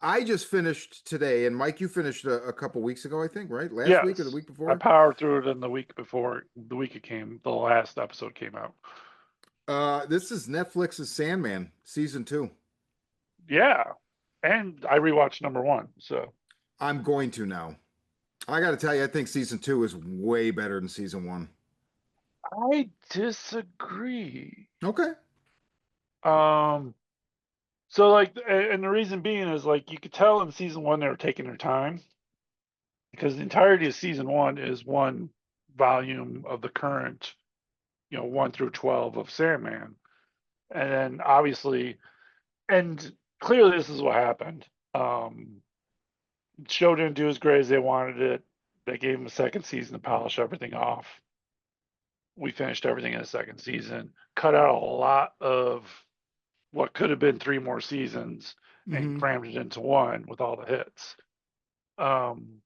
I just finished today, and Mike, you finished a couple weeks ago, I think, right? Last week or the Yes, week I before? powered through it in the week before the week it came, the last episode came out. This is Netflix's Sandman, season two. Yeah, and I rewatched number one. So I'm going to now. I got to tell you, I think season two is way better than season one. I disagree. Okay. Um, so like, and the reason being is like you could tell in season one they were taking their time because the entirety of season one is one volume of the current, 1 through 12 of Sandman, and then obviously, and clearly this is what happened. Um, Show didn't do as great as they wanted it. They gave him a second season to polish everything off. We finished everything in the second season, cut out a lot of what could have been three more seasons and Hmm. crammed it into one with all the hits. Um,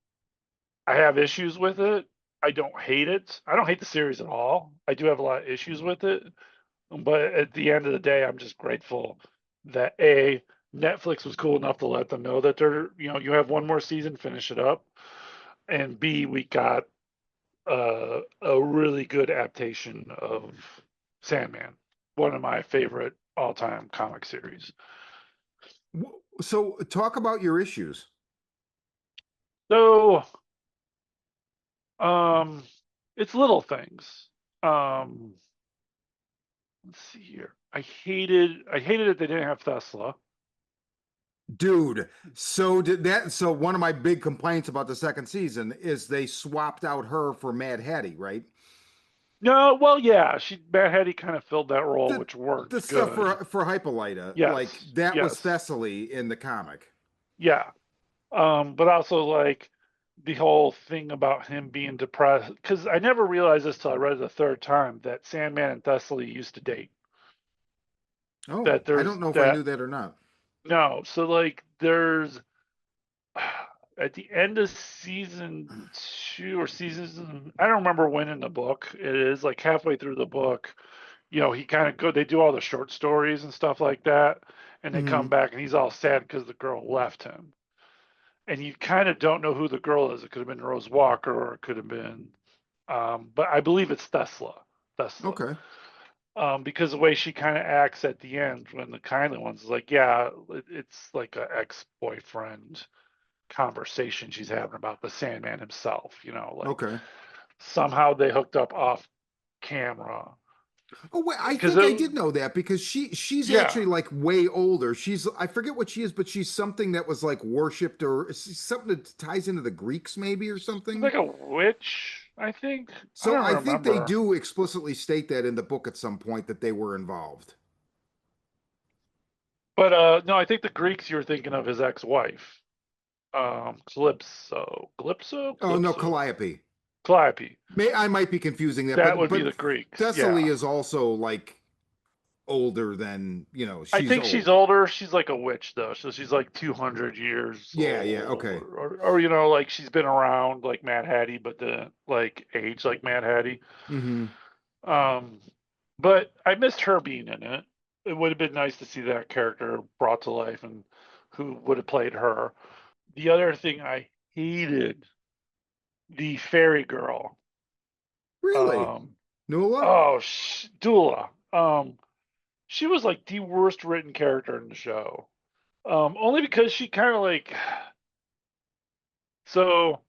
I have issues with it. I don't hate it. I don't hate the series at all. I do have a lot of issues with it. But at the end of the day, I'm just grateful that A, Netflix was cool enough to let them know that you have one more season, finish it up. And B, we got a really good adaptation of Sandman, one of my favorite all-time comic series. So talk about your issues. So, um, it's little things. Um, let's see here. I hated that they didn't have Tesla. Dude, so did that. So one of my big complaints about the second season is they swapped out her for Mad Hattie, right? No, well, yeah, Matt Hetty kind of filled that role, The which the worked stuff good. for Hippolyta, like Yes, that was yes, Thessaly in the comic. yeah. But also like the whole thing about him being depressed, because I never realized this till I read it the third time that Sandman and Thessaly used to date. Oh, That I there's don't know if I knew that that or not. no, so like there's at the end of season two or season, I don't remember when in the book it is, like halfway through the book, he kind of they do all the short stories and stuff like that, and they Hmm. come back and he's all sad because the girl left him. And you kind of don't know who the girl is. It could have been Rose Walker or it could have been, but I believe it's Tesla. Tesla. Okay. Because the way she kind of acts at the end when the kindly one's like, yeah, it's like an ex-boyfriend conversation she's having about the Sandman himself, like Okay. somehow they hooked up off camera. Oh wait, I Because think I did know that because she's yeah, actually like way older. She's I forget what she is, but she's something that was like worshipped or something that ties into the Greeks maybe or she's something. like a witch, I think. I So don't I think they remember. do explicitly state that in the book at some point that they were involved. But no, I think the Greeks you're thinking of his ex-wife. Oh no, Calypso, Calliope. Calliope. I might be confusing that, That would be but the Greeks. Thessaly Yeah, is also like older than, I she's think she's old. older. She's like a witch though, so she's like 200 years Yeah, yeah, old, okay. or like she's been around like Mad Hattie, but the like age like Mad Hattie. Hmm. Um, but I missed her being in it. It would have been nice to see that character brought to life and who would have played her. The other thing I hated the fairy girl. Really? Um, Nula? oh, Dula. She was like the worst written character in the show. Only because she kind of like. So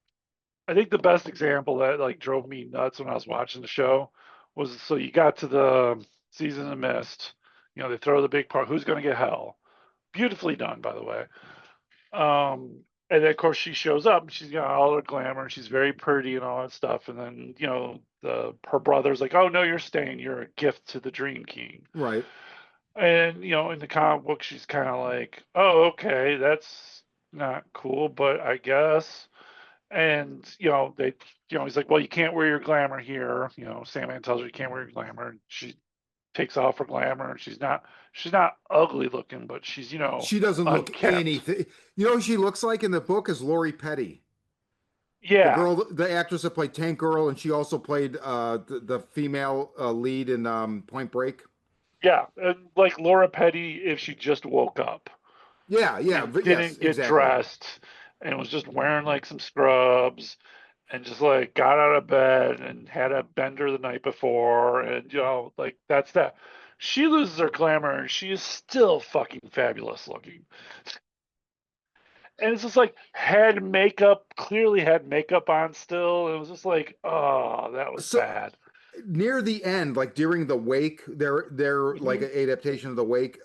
I think the best example that like drove me nuts when I was watching the show was so you got to the season of Mist. They throw the big part. Who's going to get hell? Beautifully done, by the way. And then of course she shows up and she's got all her glamour and she's very pretty and all that stuff. And then the her brother's like, "Oh no, you're staying. You're a gift to the Dream King." Right. And in the comic book, she's kind of like, "Oh, okay, that's not cool, but I guess." And he's like, "Well, you can't wear your glamour here." Sandman tells her you can't wear your glamour. And she takes off her glamour, and she's not ugly looking, but she's She doesn't look unkempt. anything. You know who she looks like in the book is Lori Petty. The Yeah, girl, the actress that played Tank Girl, and she also played the female lead in Point Break. yeah, and like Laura Petty if she just woke up. Yeah, yeah, and but yes, didn't get exactly. dressed and was just wearing like some scrubs and just like got out of bed and had a bender the night before and like that's that. She loses her glamour and she is still fucking fabulous looking. And it's just like had makeup, clearly had makeup on still. It was just like, oh, that was So bad. near the end, like during the wake, they're like Hmm. an adaptation of the wake.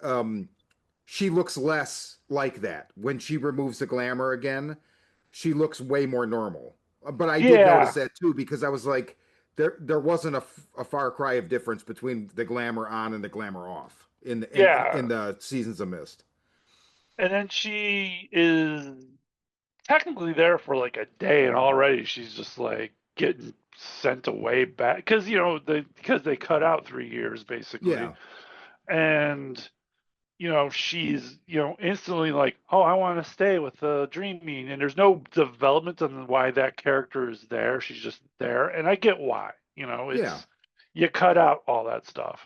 She looks less like that when she removes the glamour again. She looks way more normal. But I did notice Yeah, that too because I was like, there wasn't a far cry of difference between the glamour on and the glamour off in yeah. in the seasons of Mist. And then she is technically there for like a day, and already she's just like getting sent away back because because they cut out 3 years basically, Yeah, and she's instantly like, oh, I want to stay with the dreaming, and there's no development on why that character is there. She's just there, and I get why. yeah. It's you cut out all that stuff.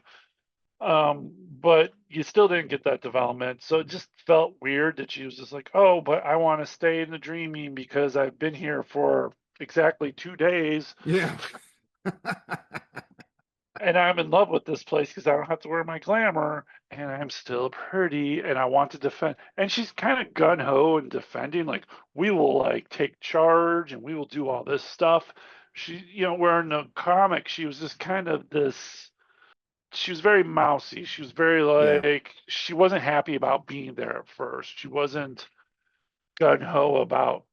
But you still didn't get that development. So it just felt weird that she was just like, oh, but I want to stay in the dreaming because I've been here for exactly 2 days Yeah. and I'm in love with this place because I don't have to wear my glamour and I'm still pretty and I want to defend. And she's kind of gun ho and defending, like, we will like take charge and we will do all this stuff. She, where in the comic, she was just kind of this she was very mousy. She was very Yeah. like she wasn't happy about being there at first. She wasn't gun ho about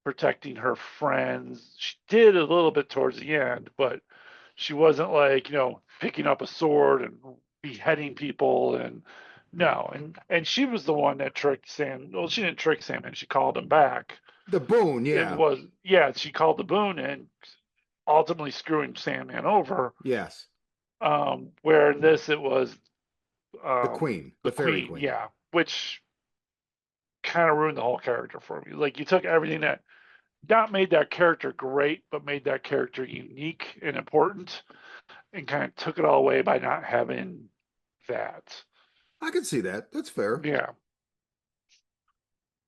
protecting her friends. She did a little bit towards the end, but she wasn't like picking up a sword and beheading people and no. And she was the one that tricked Sam. Well, she didn't trick Sam, and she called him back. The Boone, It yeah. was yeah. She called the Boone and ultimately screwing Sandman over. Yes. Where in this it was The Queen, the the Fairy queen, Queen. yeah, which kind of ruined the whole character for me. Like you took everything that not made that character great, but made that character unique and important, and kind of took it all away by not having that. I can see that. That's fair. Yeah,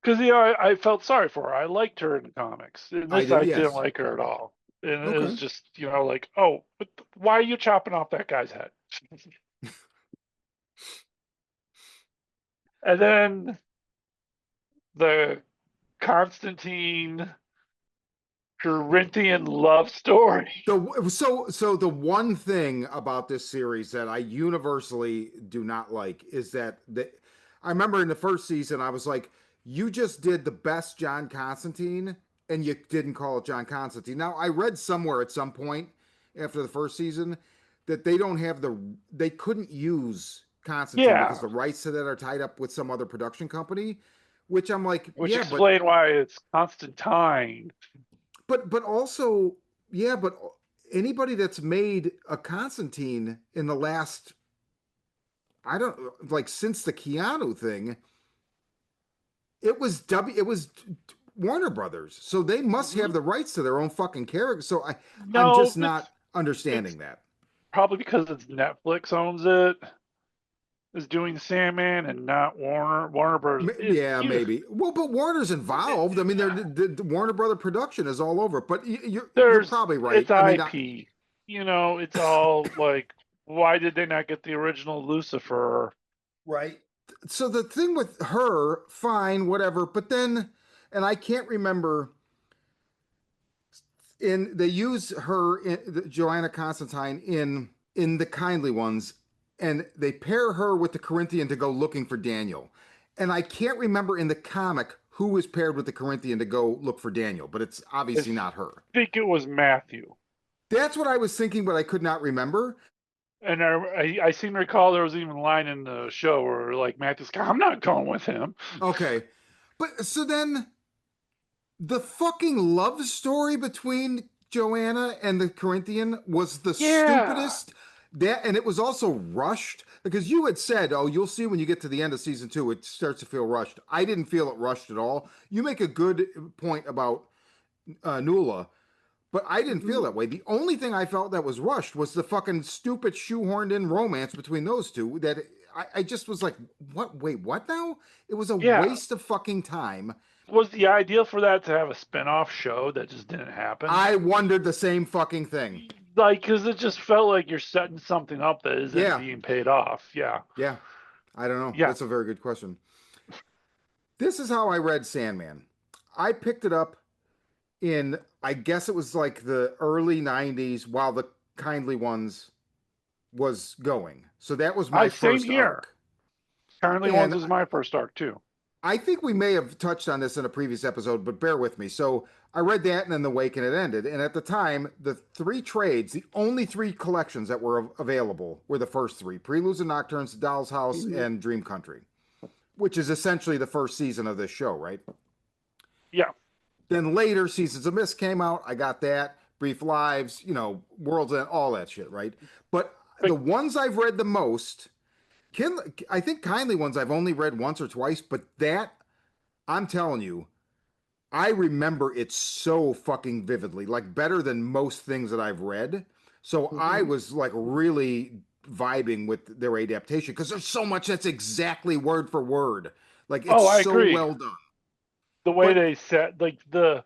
because I felt sorry for her. I liked her in the comics. In I this, did, I didn't yes. like her at all. And it was Okay. just like, oh, why are you chopping off that guy's head? And then the Constantine Corinthian love story. So the one thing about this series that I universally do not like is that I remember in the first season I was like, you just did the best John Constantine and you didn't call it John Constantine. Now I read somewhere at some point after the first season that they couldn't use Constantine because Yeah, the rights to that are tied up with some other production company, which I'm like, which yeah, but explained why it's Constantine. also yeah, but anybody that's made a Constantine in the last I don't like since the Keanu thing, it was Warner Brothers. So they must have Hmm. the rights to their own fucking character. So I'm No, just not it's understanding that. probably because it's Netflix owns it, is doing Sandman and not Warner. Warner Brothers. Yeah, maybe. Well, but Warner's involved. I mean, the Warner Brother production is all over. But you're probably right. It's I mean, IP. It's all like, why did they not get the original Lucifer? right. So the thing with her, fine, whatever. But then, and I can't remember in they use her Joanna Constantine in the kindly ones, and they pair her with the Corinthian to go looking for Daniel. And I can't remember in the comic who was paired with the Corinthian to go look for Daniel, but it's I obviously not her. think it was Matthew. That's what I was thinking, but I could not remember. And I seem to recall there was even a line in the show where like Matthew's, I'm not going with him. Okay. But so then the fucking love story between Joanna and the Corinthian was the Yeah. stupidest. That and it was also rushed because you had said, "Oh, you'll see when you get to the end of season 2, it starts to feel rushed." I didn't feel it rushed at all. You make a good point about Nuala, but I didn't feel Mhm. that way. The only thing I felt that was rushed was the fucking stupid shoehorned in romance between those two. That I just was like, what? Wait, what now? It was a Yeah. waste of fucking time. Was the idea for that to have a spin-off show that just didn't happen? I wondered the same fucking thing. Like, because it just felt like you're setting something up that isn't Yeah, being paid off. Yeah. yeah. I don't know. Yeah. That's a very good question. This is how I read Sandman. I picked it up in, I guess it was like the early 90s while the Kindly Ones was going. So that was my Same first here. arc. Currently Ones And was my first arc too. I think we may have touched on this in a previous episode, but bear with me. So I read that and then The Wake and it ended. And at the time, the three trades, the only three collections that were available were the first three: Preludes and Nocturnes, Doll's House, Mhm. and Dream Country, which is essentially the first season of this show, right? Yeah. Then later, Seasons of Mist came out. I got that. Brief Lives, World's End, all that shit, right? But the But ones I've read the most, I think Kindly Ones I've only read once or twice, but that, I'm telling you, I remember it so fucking vividly, like better than most things that I've read. So I Mhm. was like really vibing with their adaptation because there's so much that's exactly word for word. Like it's Oh, I so agree. well done. The way But they set like the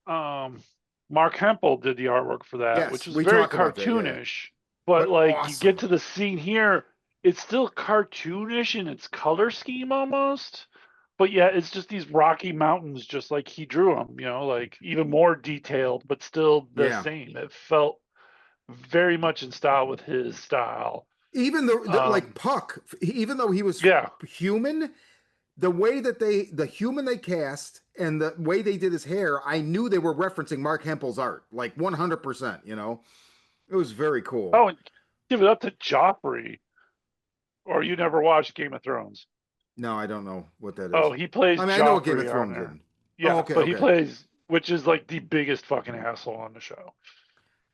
um Mark Hempel did the artwork for that, which yes, is we very talked about that. Yeah. cartoonish. But But like you get awesome. to the scene here, it's still cartoonish in its color scheme almost. But yeah, it's just these rocky mountains, just like he drew them. Like even more detailed, but still the Yeah. same. It felt very much in style with his style. Even like Um, Puck, even though he was yeah, human, the way that the human they cast and the way they did his hair, I knew they were referencing Mark Hempel's art, like 100%, It was very cool. oh, and give it up to Joffrey. Or you never watched Game of Thrones? No, I don't know what that Oh, is. he plays I mean, I know what Game of Joffrey on Thrones there. is. Oh, Yeah, okay, but he okay. plays, which is like the biggest fucking asshole on the show.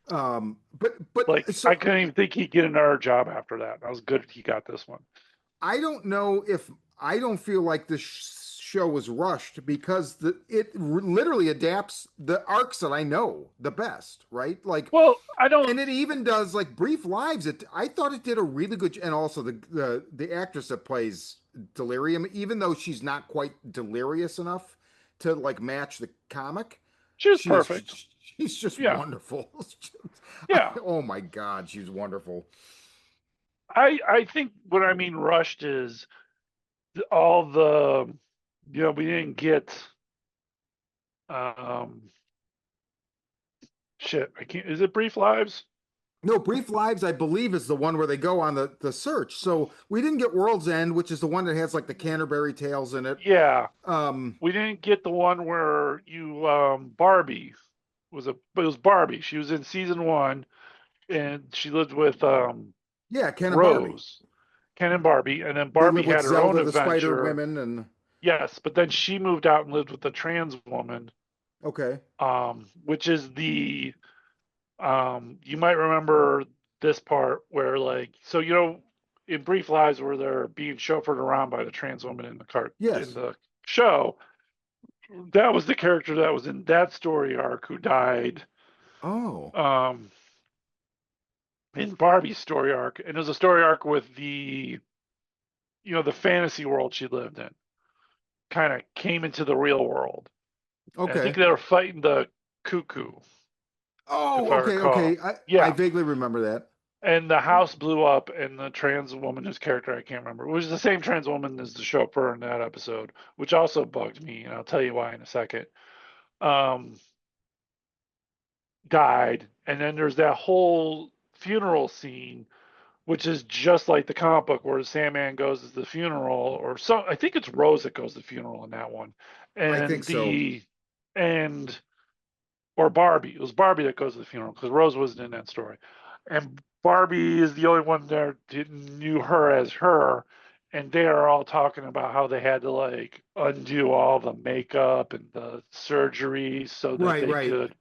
But Like, I so couldn't even think he'd get another job after that. I was good he got this one. I don't know if I don't feel like the show was rushed because it literally adapts the arcs that I know the best, right? Like, Well, I don't. and it even does like Brief Lives. I thought it did a really good, and also the actress that plays Delirium, even though she's not quite delirious enough to like match the comic, She was perfect. she's just Yeah, wonderful. yeah. Oh my god, she's wonderful. I think what I mean rushed is all the, we didn't get um shit. I can't. Is it Brief Lives? No, Brief Lives, I believe, is the one where they go on the search. So we didn't get World's End, which is the one that has like the Canterbury Tales in it. Yeah, Um, we didn't get the one where Barbie but it was Barbie. She was in season one, and she lived with yeah, Ken and Barbie. Rose, Ken and Barbie, and then They Barbie live with had her own Zelda, the Spider adventure. Women, and Yes, but then she moved out and lived with a trans woman, okay. which is the you might remember this part where like in Brief Lives where they're being chauffeured around by the trans woman in Yes. the show. That was the character that was in that story arc who died Oh, um, in Barbie's story arc, and it was a story arc with the fantasy world she lived in. Kind of came into the real world, and I think okay. they were fighting the cuckoo, if Oh, I okay, recall. okay. I Yeah, vaguely remember that. and the house blew up, and the trans woman, whose character I can't remember, it was the same trans woman as the chauffeur in that episode, which also bugged me, and I'll tell you why in a second. Um, Died, and then there's that whole funeral scene which is just like the comic book where Sandman goes to the funeral, or so I think it's Rose that goes to the funeral in that one, I think and so. and or Barbie. It was Barbie that goes to the funeral because Rose wasn't in that story, and Barbie is the only one there that knew her as her, and they are all talking about how they had to like undo all the makeup and the surgery so that Right, they right. could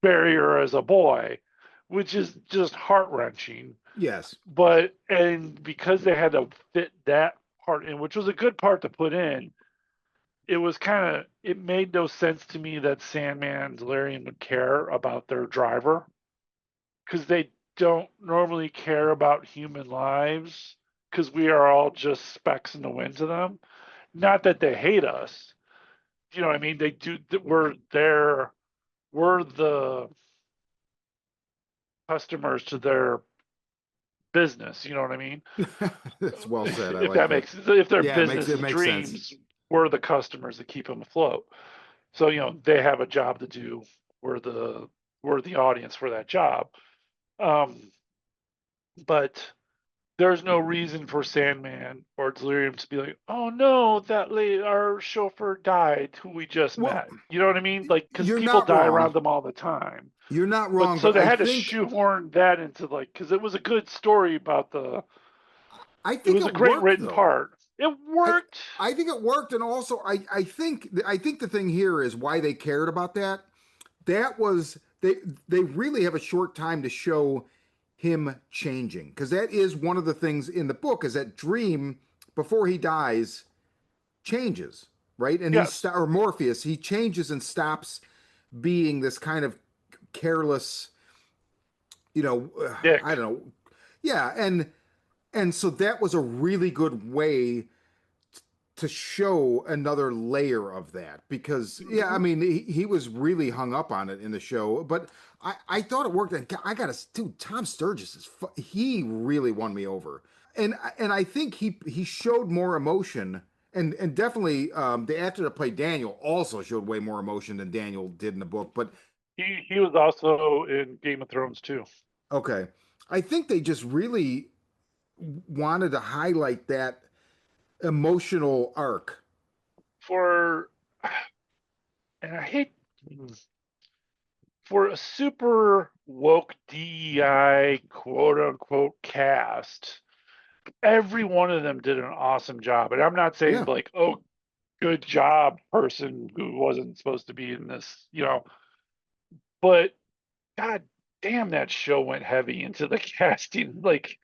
bury her as a boy, which is just heart wrenching. Yes. And because they had to fit that part in, which was a good part to put in, it made no sense to me that Sandman and Delirium would care about their driver because they don't normally care about human lives. because we are all just specks in the wind to them. Not that they hate us, you know what I mean? They do. We're their, we're the customers to their business. You know what I mean? That's well said. I If like that that. makes, if their Yeah, business it is makes sense. dreams, we're the customers that keep them afloat. So they have a job to do. We're the we're the audience for that job. Um, but there's no reason for Sandman or Delirium to be like, oh no, that lady, our chauffeur died, who we just Well, met. You know what I mean? Like, because you're people not die wrong. around them all the time. You're not But wrong, so but they had to shoehorn that into, like, because it was a good story about I it think was a it great worked written though. part. It I worked. I think it worked, and also I think the thing here is why they cared about that. That was they really have a short time to show him changing, because that is one of the things in the book is that Dream before he dies changes, right? And Yes, or Morpheus, he changes and stops being this kind of careless, I Dick. don't know. Yeah, and so that was a really good way to show another layer of that, because yeah, I Hmm. mean he was really hung up on it in the show, but I thought it worked. And I gotta, dude, Tom Sturgis he really won me over, and I think he showed more emotion, and definitely the actor that played Daniel also showed way more emotion than Daniel did in the book. But He was also in Game of Thrones too. okay, I think they just really wanted to highlight that emotional arc. For and I hate for a super woke DEI quote unquote cast, every one of them did an awesome job. And I'm not saying Yeah. like, oh, good job, person who wasn't supposed to be in this, but god damn, that show went heavy into the casting, like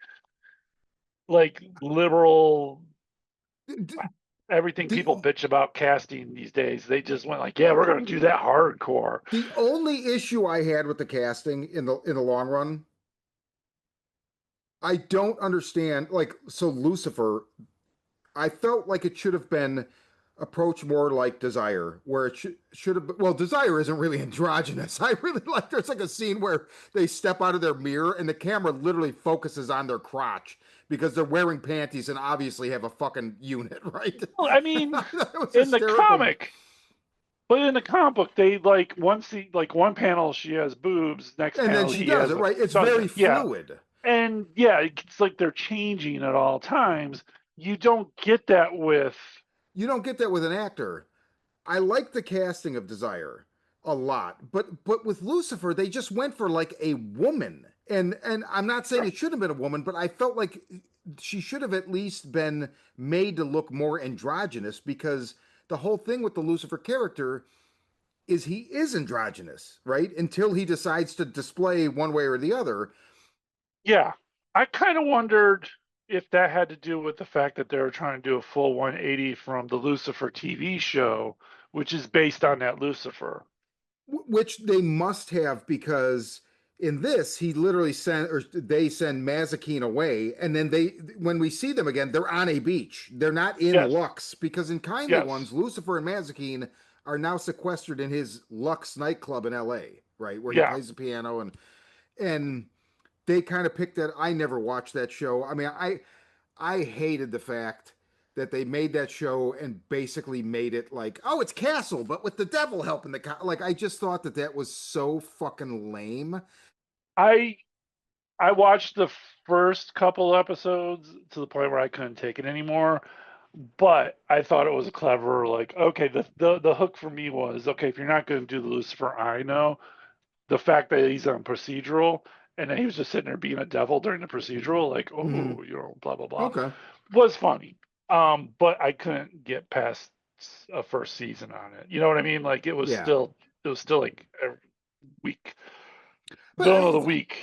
liberal everything The people bitch about casting these days. They just went like, yeah, we're gonna do that hardcore. the only issue I had with the casting in the long run, I don't understand. Like, so Lucifer, I felt like it should have been approached more like Desire, where it should have been. Well, Desire isn't really androgynous. I really like. There's like a scene where they step out of their mirror and the camera literally focuses on their crotch because they're wearing panties and obviously have a fucking unit, right? Well, I mean, That was in the hysterical. comic, but in the comic book, they like one panel she has boobs, next And then panel she he does has it, right? It's very doesn't. Yeah, fluid. and yeah, it's like they're changing at all times. You don't get that with. You don't get that with an actor. I like the casting of Desire a lot, but with Lucifer, they just went for like a woman, and I'm not saying it should have been a woman, but I felt like she should have at least been made to look more androgynous, because the whole thing with the Lucifer character is he is androgynous, right? Until he decides to display one way or the other. Yeah, I kind of wondered if that had to do with the fact that they were trying to do a full 180 from the Lucifer TV show, which is based on that Lucifer. Which they must have, because in this he literally send or they send Mazikeen away, and then they when we see them again they're on a beach, they're not in Yes, Lux, because in Kindly yes, Ones Lucifer and Mazikeen are now sequestered in his Lux nightclub in LA, right, where he yeah. plays the piano, and they kind of picked that. I never watched that show. I mean, I hated the fact that they made that show and basically made it like, oh, it's Castle, but with the devil helping like. I just thought that that was so fucking lame. I I watched the first couple episodes to the point where I couldn't take it anymore, but I thought it was clever. Like, okay, the hook for me was okay. If you're not going to do the Lucifer, I know the fact that he's on procedural and then he was just sitting there being a devil during the procedural, like, Mm-hmm. oh, blah blah blah, Okay. was funny. But I couldn't get past a first season on it. You know what I mean? Like Yeah, it was still like a week, but villain of the week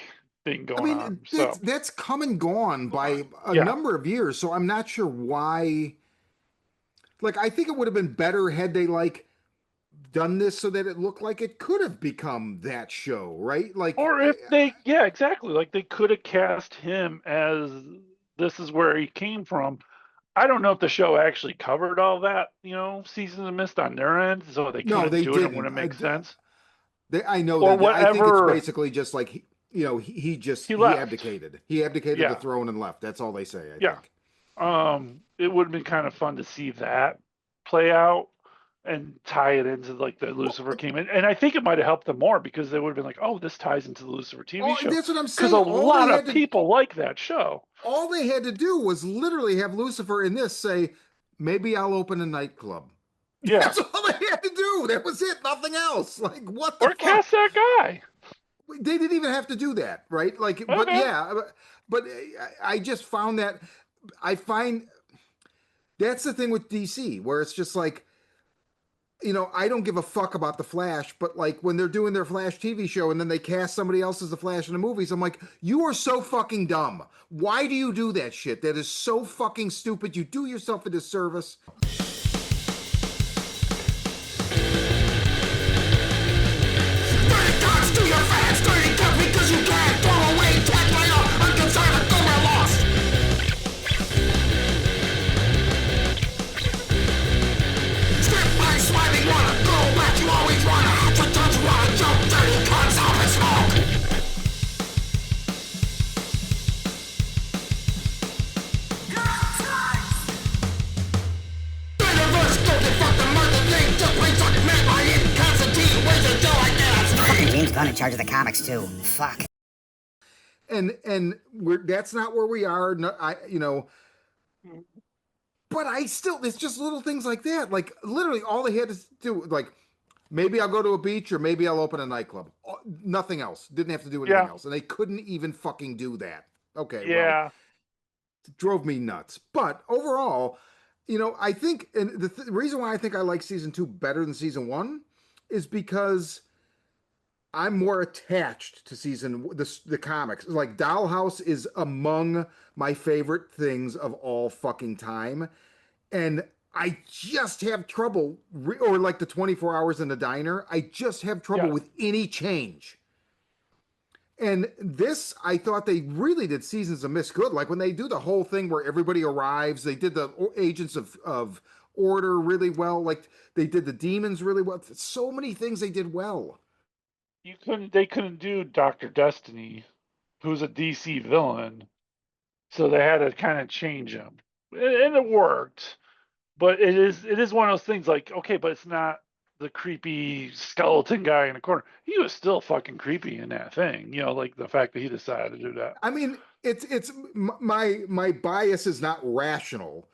thing I going on. mean So that's come and gone by a yeah, number of years, so I'm not sure why. Like, I think it would have been better had they like done this so that it looked like it could have become that show, right? Like, or if they, yeah, exactly. Like they could have cast him as this is where he came from. I don't know if the show actually covered all that, Seasons of Mist on their end, so they No, couldn't they do it and didn't. wouldn't make sense. I know Or they did. I think it's whatever basically just like he just he he left. abdicated. He abdicated the Yeah, throne and left. That's all they say. I yeah. think. It would have been kind of fun to see that play out and tie it into like the Well, Lucifer came in. And I think it might have helped them more because they would have been like, oh, this ties into the Lucifer TV show. that's what I'm Because a saying. lot of people like that show. All they had to do was literally have Lucifer in this say, maybe I'll open a nightclub. Yeah. That's all they had to do. That was it. Nothing else. Like, what the Or cast fuck? that guy. They didn't even have to do that, right? Like, but Okay. yeah, but I just found that I find that's the thing with DC, where it's just like, I don't give a fuck about the Flash, but like when they're doing their Flash TV show and then they cast somebody else as the Flash in the movies, I'm like, you are so fucking dumb. Why do you do that shit? That is so fucking stupid. You do yourself a disservice. James Gunn in charge of the comics too. Fuck. And that's not where we are. No, but I still, it's just little things like that. Like literally, all they had to do, like maybe I'll go to a beach or maybe I'll open a nightclub. Nothing else. Didn't have to do anything Yeah. else, and they couldn't even fucking do that. Okay, well, Yeah. it drove me nuts. But overall, I think, and the reason why I think I like season two better than season one is because I'm more attached to the comics. Like Dollhouse is among my favorite things of all fucking time, and I just have trouble, or like the 24 hours in the diner. I just have trouble Yeah. with any change. And this, I thought they really did Seasons of Mist good. Like when they do the whole thing where everybody arrives, they did the Agents of Order really well. Like they did the Demons really well. So many things they did well. They couldn't do Dr. Destiny, who's a DC villain. So they had to kind of change him. And it worked. But it is one of those things like, okay, but it's not the creepy skeleton guy in the corner. He was still fucking creepy in that thing, like the fact that he decided to do that. I mean, it's my bias is not rational,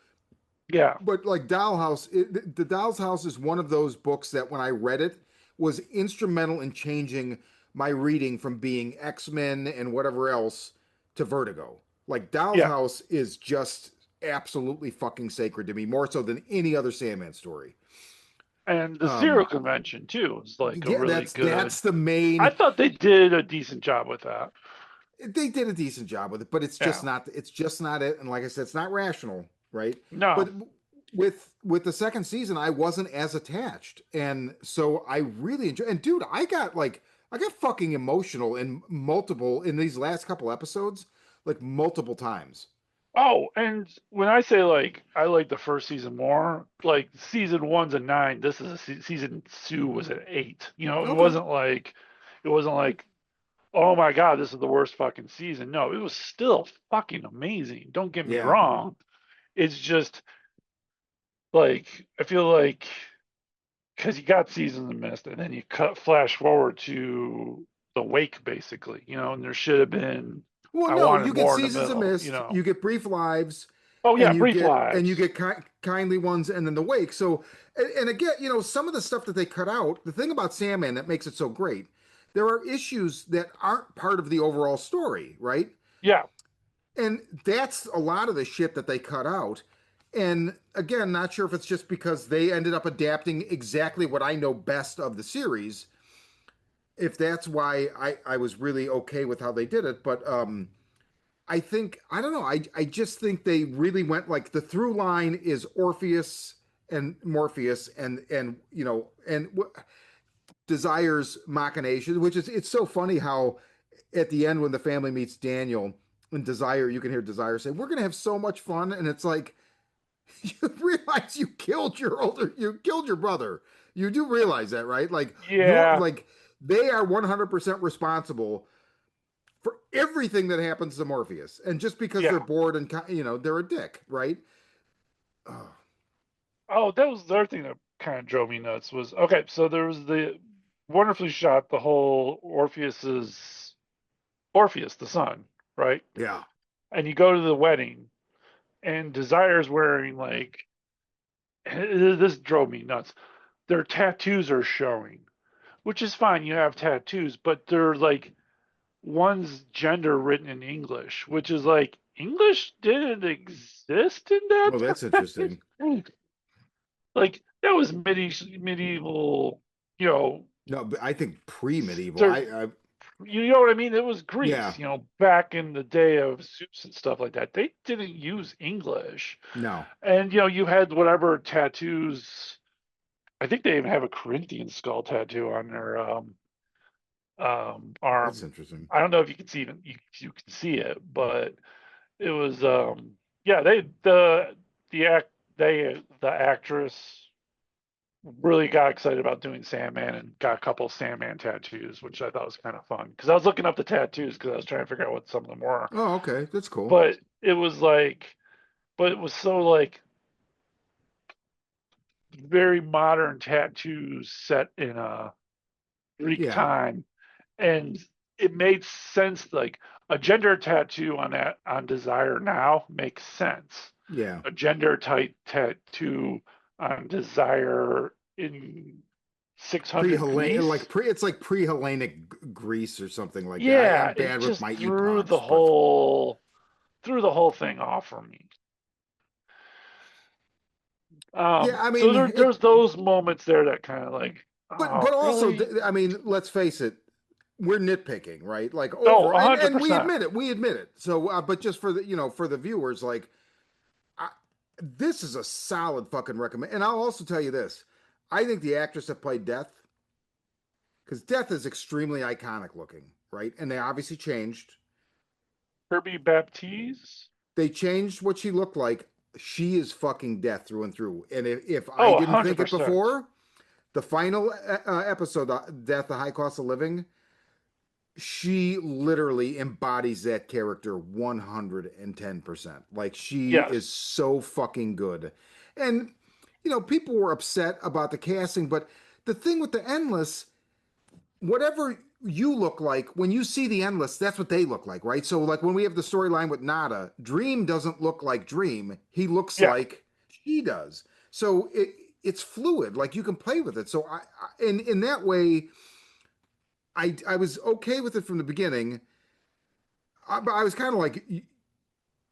Yeah. but like Dollhouse, the Doll's House is one of those books that when I read it was instrumental in changing my reading from being X-Men and whatever else to Vertigo. Like Doll's Yeah. House is just absolutely fucking sacred to me, more so than any other Sandman story. And the Zero Um, Convention too is like a yeah, really good. that's the I main. thought they did a decent job with that. They did a decent job with it, but Yeah. it's just not it. And like I said, it's not rational, right? No. But with the second season, I wasn't as attached, and so I really enjoyed. And dude, I got fucking emotional in these last couple episodes, like multiple times. Oh, and when I say like I like the first season more, like season one's a 9. This is season two was an 8. Okay. It wasn't like, oh my god, this is the worst fucking season. No, it was still fucking amazing. Don't get me Yeah. wrong. It's just like I feel like because you got Seasons of Mist, and then you flash forward to the wake, basically, and there should have been. Well, I no, wanted you get more in the Seasons of middle, Mist, you get Brief Lives, Oh yeah, and Brief you Lives. get Kindly Ones, and then The Wake. So, and again, some of the stuff that they cut out. The thing about Sandman that makes it so great, there are issues that aren't part of the overall story, right? Yeah, And that's a lot of the shit that they cut out. And again, not sure if it's just because they ended up adapting exactly what I know best of the series. If that's why I was really okay with how they did it, but I think I don't know. I just think they really went like the through line is Orpheus and Morpheus and Desire's machinations, which is it's so funny how at the end when the family meets Daniel in Desire, you can hear Desire say, "We're gonna have so much fun," and it's like you realize you killed your brother. You do realize that, right? Yeah, like they are 100% responsible for everything that happens to Morpheus, and just because yeah. they're bored and they're a dick, right? Oh, Oh, that was the other thing that kind of drove me nuts was okay. So there was the wonderfully shot the whole Orpheus, the son, right? yeah. And you go to the wedding, and Desire's wearing like this drove me nuts. Their tattoos are showing, which is fine. You have tattoos, but they're like one's gender written in English, which is like English didn't exist in that Well, that's time. interesting. Like that was medieval, you know, No, but I think pre-medieval. start, you know what I mean? It was Yeah, Greece, back in the day of Zeus and stuff like that. They didn't use English, no, and you had whatever tattoos. I think they even have a Corinthian skull tattoo on their that's arm. interesting. I don't know if you can see it. You can see it, but it was yeah. The actress really got excited about doing Sandman and got a couple of Sandman tattoos, which I thought was kind of fun because I was looking up the tattoos because I was trying to figure out what some of them were. Oh, okay, that's cool. But it was like, but it was so like very modern tattoos set in a Greek Yeah, time, and it made sense. Like a gender tattoo on Desire now makes sense. yeah. A gender type tattoo on Desire in 600 Pre-Hellenic, Greece. it's like pre-Hellenic Greece or something like that. Yeah, I'm it bad with just my epochs, but threw the whole thing off for me. yeah, I So mean there's those moments there that kind of like, but oh, also, really? I mean, let's face it, we're nitpicking, right? Like Oh, over, and we 100%. admit it, we admit it. So, but just for the for the viewers, like I, this is a solid fucking recommend. And I'll also tell you this: I think the actress that played Death, because Death is extremely iconic looking, right? And they obviously changed. Kirby Baptiste? They changed what she looked like. She is fucking Death through and through. And if I Oh, didn't think it 100%. before, the final episode, Death: The High Cost of Living, she literally embodies that character 110%. Like she Yes. is so fucking good. And people were upset about the casting, but the thing with the Endless, whatever you look like when you see the Endless, that's what they look like, right? So like when we have the storyline with Nada, Dream doesn't look like Dream. He looks Yeah. like she does. So it's fluid. Like you can play with it. So in that way, I was okay with it from the beginning. But I was kind of like,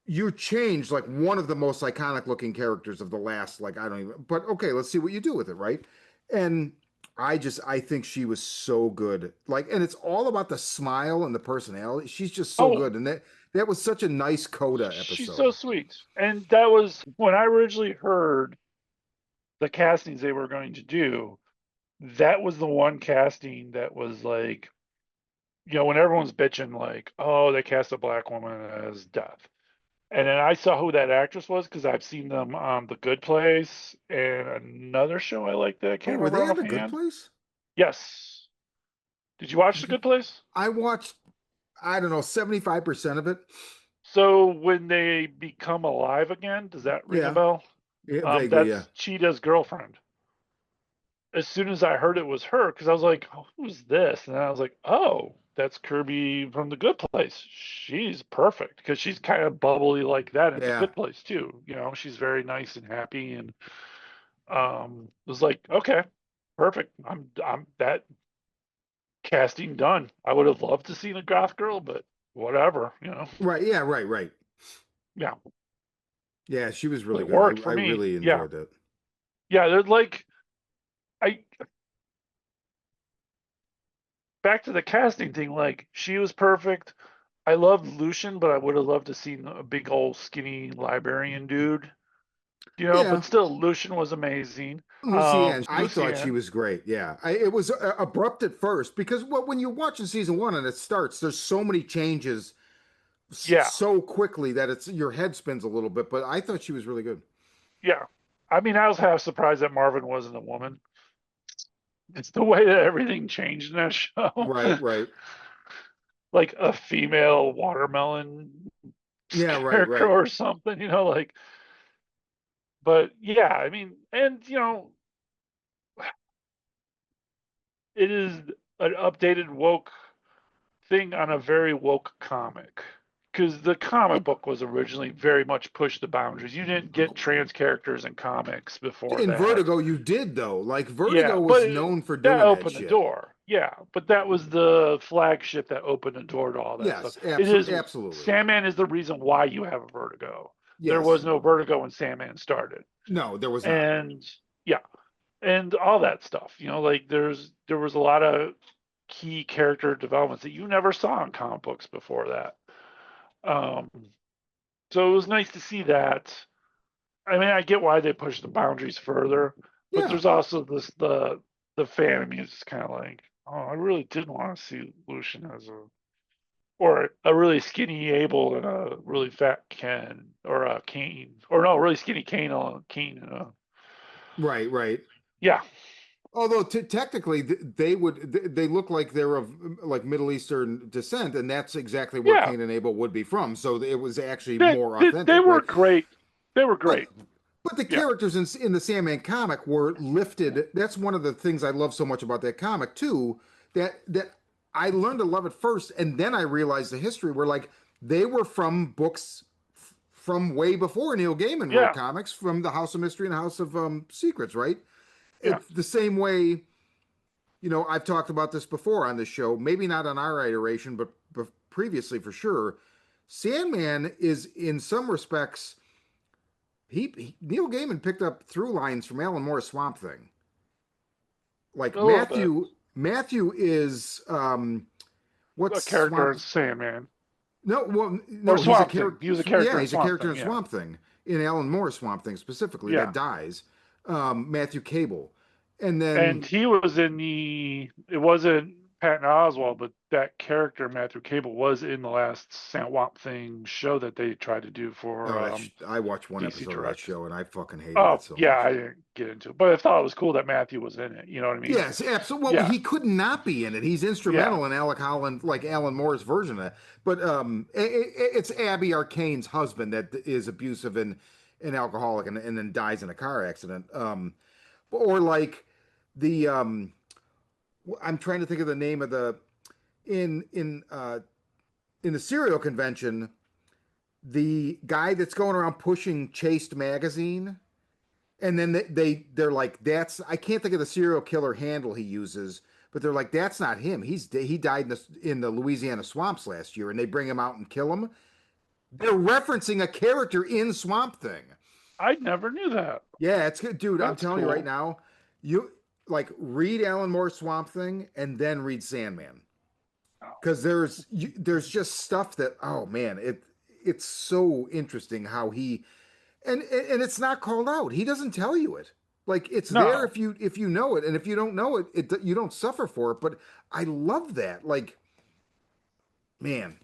you changed like one of the most iconic looking characters of the last, like, I don't even, but okay, let's see what you do with it, right? And I think she was so good. Like, and it's all about the smile and the personality. She's just so Oh, good. And that was such a nice Coda she's so episode. sweet. And that was when I originally heard the castings they were going to do. That was the one casting that was like, when everyone's bitching, like, oh, they cast a black woman as Death. And then I saw who that actress was because I've seen them on The Good Place and another show I like that I Oh, can't were remember they on on The Good offhand. Place? Yes. Did you watch The Good Place? I watched, I don't know, 75% of it. So when they become alive again, does that ring a Yeah. bell? Yeah, vaguely, yeah. That's Cheetah's girlfriend. As soon as I heard it was her, because I was like, oh, who's this? And then I was like, oh, that's Kirby from The Good Place. She's perfect because she's kind of bubbly like that in The Yeah. Good Place too. She's very nice and happy, and it was like, okay, perfect. I'm that casting done. I would have loved to see a goth girl, but whatever. Right. Yeah, right. Yeah, Yeah, she was but really it good. worked for I me. really Yeah, enjoyed that. yeah. They're like, I back to the casting thing. Like, she was perfect. I loved Lucian, but I would have loved to seen a big old skinny librarian dude. Yeah. But still, Lucian was amazing. Lucienne, I thought she Lucian. was great. Yeah, it was abrupt at first because when you're watching season one and it starts, there's so many changes Yeah, so quickly that it's your head spins a little bit. But I thought she was really good. yeah. I mean, I was half surprised that Marvin wasn't a woman. It's the way that everything changed in that show. Right, right. Like a female watermelon Yeah, right, scarecrow right. or something, like. But yeah, I mean, and it is an updated woke thing on a very woke comic. Because the comic book was originally very much pushed the boundaries. You didn't get trans characters in comics before In that. Vertigo, you did though. Like Yeah, Vertigo but was known for that doing that opened the shit. door. Yeah, but that was the flagship that opened the door to all that stuff. Yes, It is absolutely. Sandman is the reason why you have a Vertigo. There Yes. was no Vertigo when Sandman started. No, there was not. And yeah, and all that stuff. Like there was a lot of key character developments that you never saw in comic books before that. Um, so it was nice to see that. I mean, I get why they push the boundaries further, but Yeah. there's also the fan of me is just kind of like, oh, I really did want to see Lucian as a really skinny Abel and a really fat Ken or a Kane, or no, really skinny Kane and a Right, right. yeah, Although technically they look like they're of like Middle Eastern descent, and that's exactly where yeah. Cain and Abel would be from. So it was actually They, more they authentic, were right? great. They were But great. but the Yeah, characters in the Sandman comic were lifted. That's one of the things I love so much about that comic too. That I learned to love it first, and then I realized the history. Where like they were from books from way before Neil Gaiman wrote yeah, comics, from the House of Mystery and House of Secrets, right? yeah. It's the same way. I've talked about this before on this show, maybe not on our iteration, but previously for sure. Sandman is, in some respects, Neil Gaiman picked up through lines from Alan Moore's Swamp Thing. Like A little bit. Matthew is A what's character Swamp? in Sandman No, well, or no, he's a Swamp Thing. character. He was a Yeah, character in he's a Swamp character Thing. in Yeah, Swamp Thing, in Alan Moore's Swamp Thing specifically, that yeah. dies. Matthew Cable, and then And he was in the. It wasn't Patton Oswalt, but that character Matthew Cable was in the last Swamp Thing show that they tried to do for oh, I watched one DC episode of that Direct. show and I fucking hated it Oh so yeah, much. I didn't get into it, but I thought it was cool that Matthew was in it. You know what I mean? Yes, absolutely. Well, Yeah, he could not be in it. He's yeah. instrumental in Alec Holland, like Alan Moore's version of it. But it's Abby Arcane's husband that is abusive and alcoholic, and then dies in a car accident. Or like the I'm trying to think of the name of the in in uh, in the serial convention, the guy that's going around pushing Chased magazine. And then they're like, that's, I can't think of the serial killer handle he uses, but they're like, that's not him. He died in the Louisiana swamps last year, and they bring him out and kill him. They're referencing a character in Swamp Thing. I never knew that. Yeah, it's good, dude. I'm That's telling you right cool. now, you like read Alan Moore's Swamp Thing and then read Sandman, because there's just stuff that, oh man, it's so interesting how he and it's not called out. He doesn't tell you it. Like it's there No. if you know it, and if you don't know it, you don't suffer for it. But I love that. Like, man,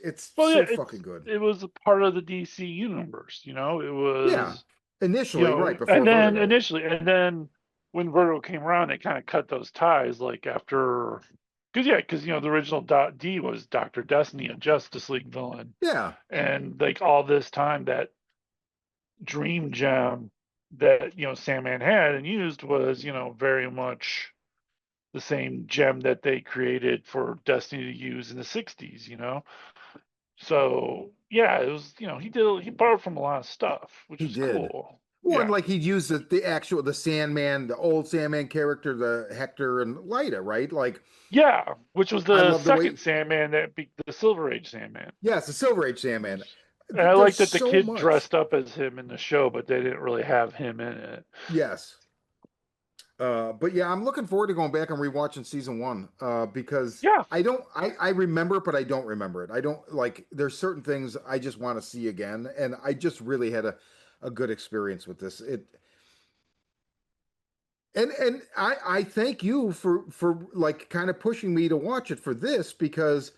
it's Well, yeah, so fucking good. it was a part of the DC universe. It Yeah, was initially, right and before then Vertigo. initially, and then when Vertigo came around, they kind of cut those ties. Like after, because the original D was Doctor Destiny, a Justice League villain, Yeah, and like all this time that Dream Gem that Sandman had and used was very much the same gem that they created for Destiny to use in the '60s. So yeah, it was he borrowed from a lot of stuff, which he is did. cool. Well, and Yeah, like he'd use the Sandman, the old Sandman character, the Hector and Lyta, right? Like yeah, which was I the love the way. second Sandman that be the Silver Age Sandman. Yes, the Silver Age Sandman. And I There's like that the so kid much. dressed up as him in the show, but they didn't really have him in it. Yes. But yeah, I'm looking forward to going back and rewatching season one. Because Yeah, I remember it, but I don't remember it. I don't like, there's certain things I just want to see again. And I just really had a good experience with this. And I thank you for like kind of pushing me to watch it for this, because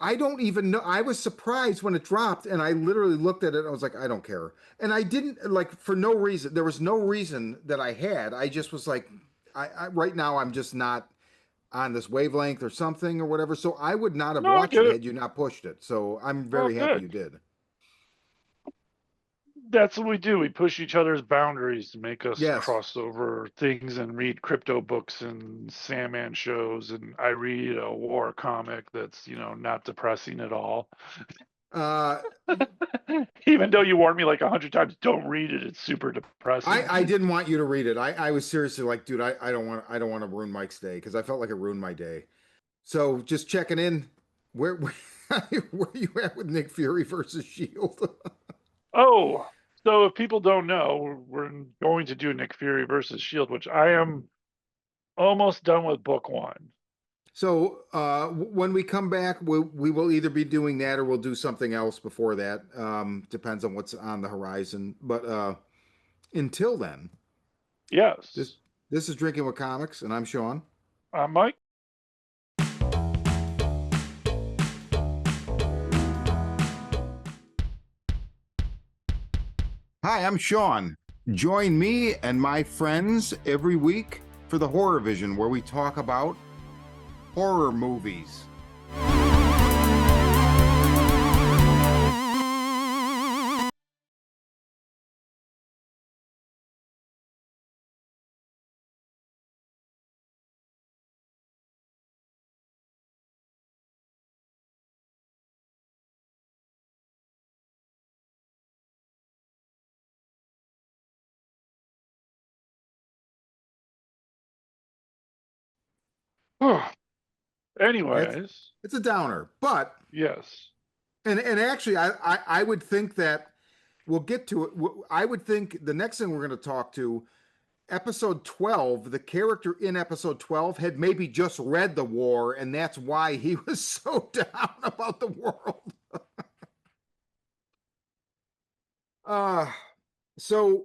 I don't even know. I was surprised when it dropped, and I literally looked at it. And I was like, I don't care, and I didn't like for no reason. There was no reason that I had. I just was like, I right now I'm just not on this wavelength or something or whatever. So I would not have No, I watched get it it. had you not pushed it. So I'm Oh, very happy you good. did. That's what we do. We push each other's boundaries to make us Yes. cross over things and read crypto books and Sandman shows. And I read a war comic that's, not depressing at all. Uh, Even though you warned me like 100 times, don't read it. It's super depressing. I didn't want you to read it. I was seriously like, dude, I don't want to ruin Mike's day because I felt like it ruined my day. So just checking in. Where where you at with Nick Fury versus Shield? Oh, so if people don't know, we're going to do Nick Fury versus Shield, which I am almost done with book one. So when we come back, we will either be doing that or we'll do something else before that. Depends on what's on the horizon. But until then, this Yes. this is Drinking with Comics, and I'm Shawn. Mike? Hi, I'm Shawn. Join me and my friends every week for the Horror Vision, where we talk about horror movies. It's Anyways, it's a downer, but yes. and actually, I would think that we'll get to it. I would think the next thing we're going to talk to episode 12, the character in episode 12 had maybe just read the war, and that's why he was so down about the world. uh, so